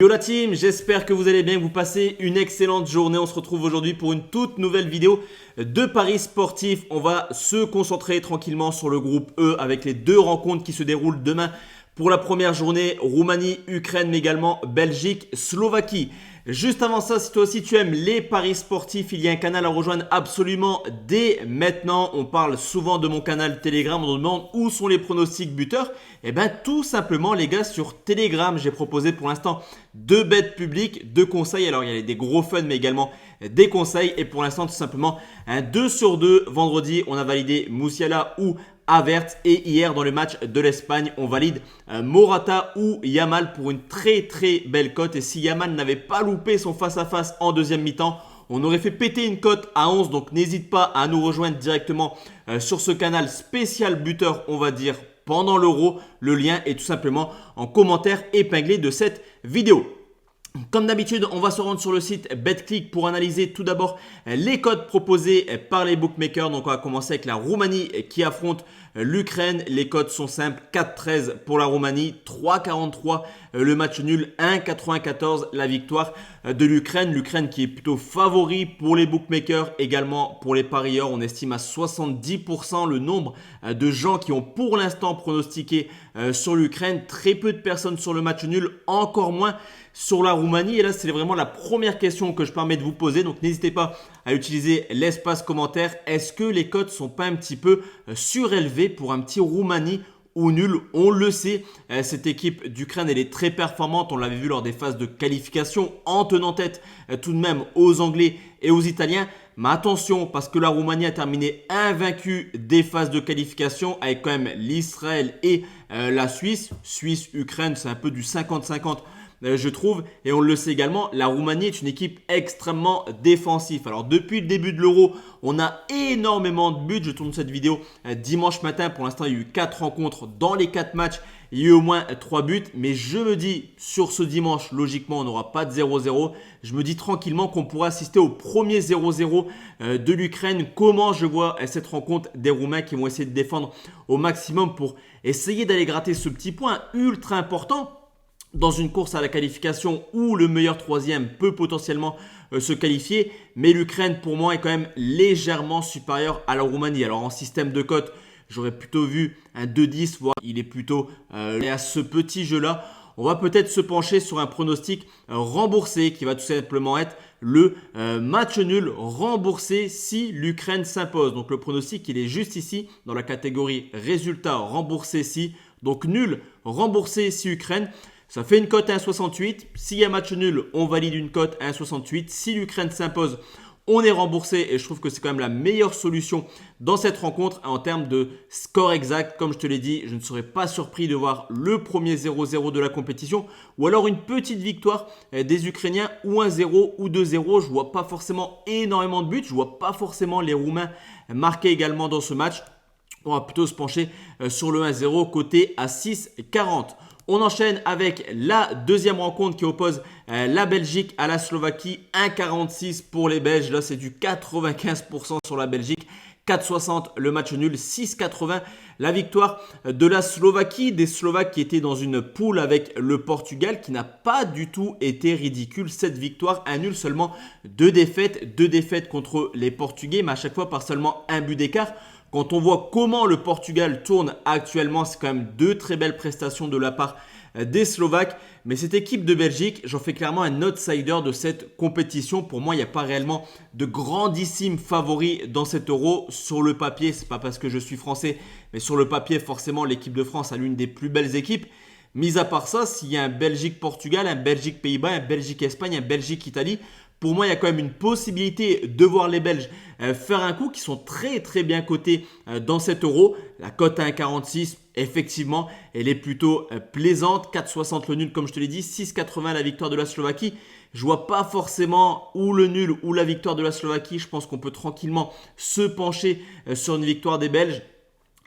Yo la team, j'espère que vous allez bien, que vous passez une excellente journée. On se retrouve aujourd'hui pour une toute nouvelle vidéo de paris sportifs. On va se concentrer tranquillement sur le groupe E avec les deux rencontres qui se déroulent demain pour la première journée. Roumanie, Ukraine, mais également Belgique, Slovaquie. Juste avant ça, si toi aussi tu aimes les paris sportifs, il y a un canal à rejoindre absolument dès maintenant. On parle souvent de mon canal Telegram, on nous demande où sont les pronostics buteurs. Et bien tout simplement les gars, sur Telegram, j'ai proposé pour l'instant 2 bets publics, 2 conseils. Alors il y a des gros fun mais également des conseils. Et pour l'instant tout simplement un 2 sur 2. Vendredi, on a validé Musiala ou Havertz, et hier dans le match de l'Espagne, on valide Morata ou Yamal pour une très belle cote. Et si Yamal n'avait pas loupé son face-à-face en deuxième mi-temps, on aurait fait péter une cote à 11. Donc n'hésite pas à nous rejoindre directement sur ce canal spécial buteur, on va dire, pendant l'Euro. Le lien est tout simplement en commentaire épinglé de cette vidéo. Comme d'habitude, on va se rendre sur le site BetClick pour analyser tout d'abord les codes proposés par les bookmakers. Donc on va commencer avec la Roumanie qui affronte l'Ukraine. Les codes sont simples, 4,13 pour la Roumanie, 3,43 le match nul, 1,94 la victoire de l'Ukraine. L'Ukraine qui est plutôt favori pour les bookmakers, également pour les parieurs. On estime à 70% le nombre de gens qui ont pour l'instant pronostiqué sur l'Ukraine. Très peu de personnes sur le match nul, encore moins sur la Roumanie. Et là, c'est vraiment la première question que je permets de vous poser. Donc, n'hésitez pas à utiliser l'espace commentaire. Est-ce que les cotes ne sont pas un petit peu surélevées pour un petit Roumanie ou nul? On le sait, cette équipe d'Ukraine, elle est très performante. On l'avait vu lors des phases de qualification en tenant tête tout de même aux Anglais et aux Italiens. Mais attention, parce que la Roumanie a terminé invaincue des phases de qualification avec quand même l'Israël et la Suisse. Suisse-Ukraine, c'est un peu du 50-50. Je trouve, et on le sait également, la Roumanie est une équipe extrêmement défensive. Alors depuis le début de l'Euro, on a énormément de buts. Je tourne cette vidéo dimanche matin. Pour l'instant, il y a eu 4 rencontres. Dans les 4 matchs, il y a eu au moins 3 buts. Mais je me dis, sur ce dimanche, logiquement, on n'aura pas de 0-0. Je me dis tranquillement qu'on pourra assister au premier 0-0 de l'Ukraine. Comment je vois cette rencontre des Roumains qui vont essayer de défendre au maximum pour essayer d'aller gratter ce petit point ultra important dans une course à la qualification où le meilleur troisième peut potentiellement se qualifier. Mais l'Ukraine, pour moi, est quand même légèrement supérieure à la Roumanie. Alors en système de cote, j'aurais plutôt vu un 2-10, voire il est plutôt à ce petit jeu-là. On va peut-être se pencher sur un pronostic remboursé qui va tout simplement être le match nul remboursé si l'Ukraine s'impose. Donc le pronostic, il est juste ici dans la catégorie résultat remboursé si. Donc nul remboursé si Ukraine. Ça fait une cote à 1,68. S'il y a match nul, on valide une cote à 1,68. Si l'Ukraine s'impose, on est remboursé. Et je trouve que c'est quand même la meilleure solution dans cette rencontre en termes de score exact. Comme je te l'ai dit, je ne serais pas surpris de voir le premier 0-0 de la compétition. Ou alors une petite victoire des Ukrainiens ou 1-0 ou 2-0. Je ne vois pas forcément énormément de buts. Je ne vois pas forcément les Roumains marquer également dans ce match. On va plutôt se pencher sur le 1-0 côté à 6,40. On enchaîne avec la deuxième rencontre qui oppose la Belgique à la Slovaquie. 1,46 pour les Belges. Là, c'est du 95% sur la Belgique. 4,60 le match nul. 6,80 la victoire de la Slovaquie. Des Slovaques qui étaient dans une poule avec le Portugal qui n'a pas du tout été ridicule. Cette victoire, un nul seulement, 2 défaites. 2 défaites contre les Portugais, mais à chaque fois par seulement un but d'écart. Quand on voit comment le Portugal tourne actuellement, c'est quand même 2 très belles prestations de la part des Slovaques. Mais cette équipe de Belgique, j'en fais clairement un outsider de cette compétition. Pour moi, il n'y a pas réellement de grandissimes favoris dans cet Euro. Sur le papier, c'est pas parce que je suis français, mais sur le papier, forcément, l'équipe de France a l'une des plus belles équipes. Mis à part ça, s'il y a un Belgique-Portugal, un Belgique-Pays-Bas, un Belgique-Espagne, un Belgique-Italie, pour moi, il y a quand même une possibilité de voir les Belges faire un coup qui sont très bien cotés dans cet Euro. La cote à 1,46, effectivement, elle est plutôt plaisante. 4,60 le nul, comme je te l'ai dit. 6,80 la victoire de la Slovaquie. Je vois pas forcément ou le nul ou la victoire de la Slovaquie. Je pense qu'on peut tranquillement se pencher sur une victoire des Belges.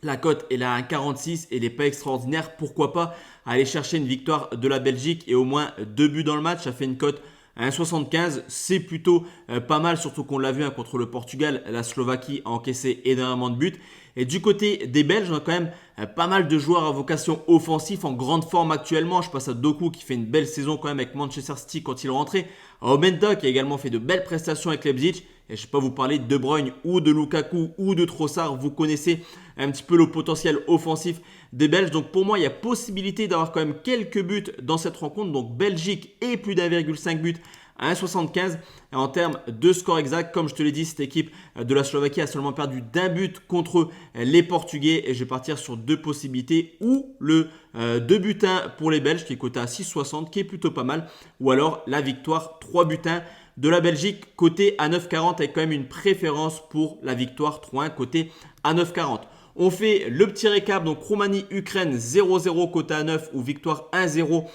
La cote est là à 1,46 et elle n'est pas extraordinaire. Pourquoi pas aller chercher une victoire de la Belgique et au moins 2 buts dans le match. Ça fait une cote à 1,75, c'est plutôt pas mal, surtout qu'on l'a vu contre le Portugal. La Slovaquie a encaissé énormément de buts. Et du côté des Belges, on a quand même pas mal de joueurs à vocation offensive en grande forme actuellement. Je passe à Doku qui fait une belle saison quand même avec Manchester City quand il est rentré. Openda qui a également fait de belles prestations avec Leipzig. Et je ne vais pas vous parler de De Bruyne ou de Lukaku ou de Trossard. Vous connaissez un petit peu le potentiel offensif des Belges. Donc pour moi, il y a possibilité d'avoir quand même quelques buts dans cette rencontre. Donc Belgique et plus d'1,5 but à 1,75. Et en termes de score exact, comme je te l'ai dit, cette équipe de la Slovaquie a seulement perdu d'un but contre les Portugais. Et je vais partir sur deux possibilités. Ou le 2 buts 1 pour les Belges qui est coté à 6,60 qui est plutôt pas mal. Ou alors la victoire 3 buts 1 de la Belgique côté à 9,40 avec quand même une préférence pour la victoire 3-1 côté à 9,40. On fait le petit récap, donc Roumanie-Ukraine 0-0 côté à 9 ou victoire 1-0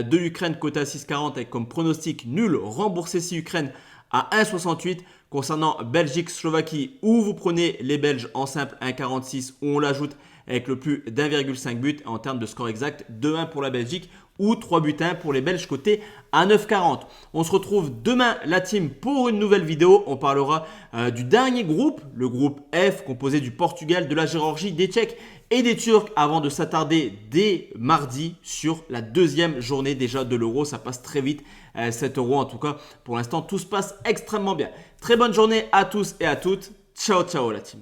de l'Ukraine côté à 6,40 avec comme pronostic nul remboursé si Ukraine à 1,68. Concernant Belgique-Slovaquie où vous prenez les Belges en simple 1,46 où on l'ajoute avec le plus d'1,5 but en termes de score exact 2-1 pour la Belgique ou 3 buts 1 pour les Belges côté à 9,40. On se retrouve demain la team pour une nouvelle vidéo. On parlera du dernier groupe, le groupe F composé du Portugal, de la Géorgie, des Tchèques et des Turcs avant de s'attarder dès mardi sur la deuxième journée déjà de l'Euro. Ça passe très vite cet Euro en tout cas. Pour l'instant, tout se passe extrêmement bien. Très bonne journée à tous et à toutes. Ciao, ciao la team.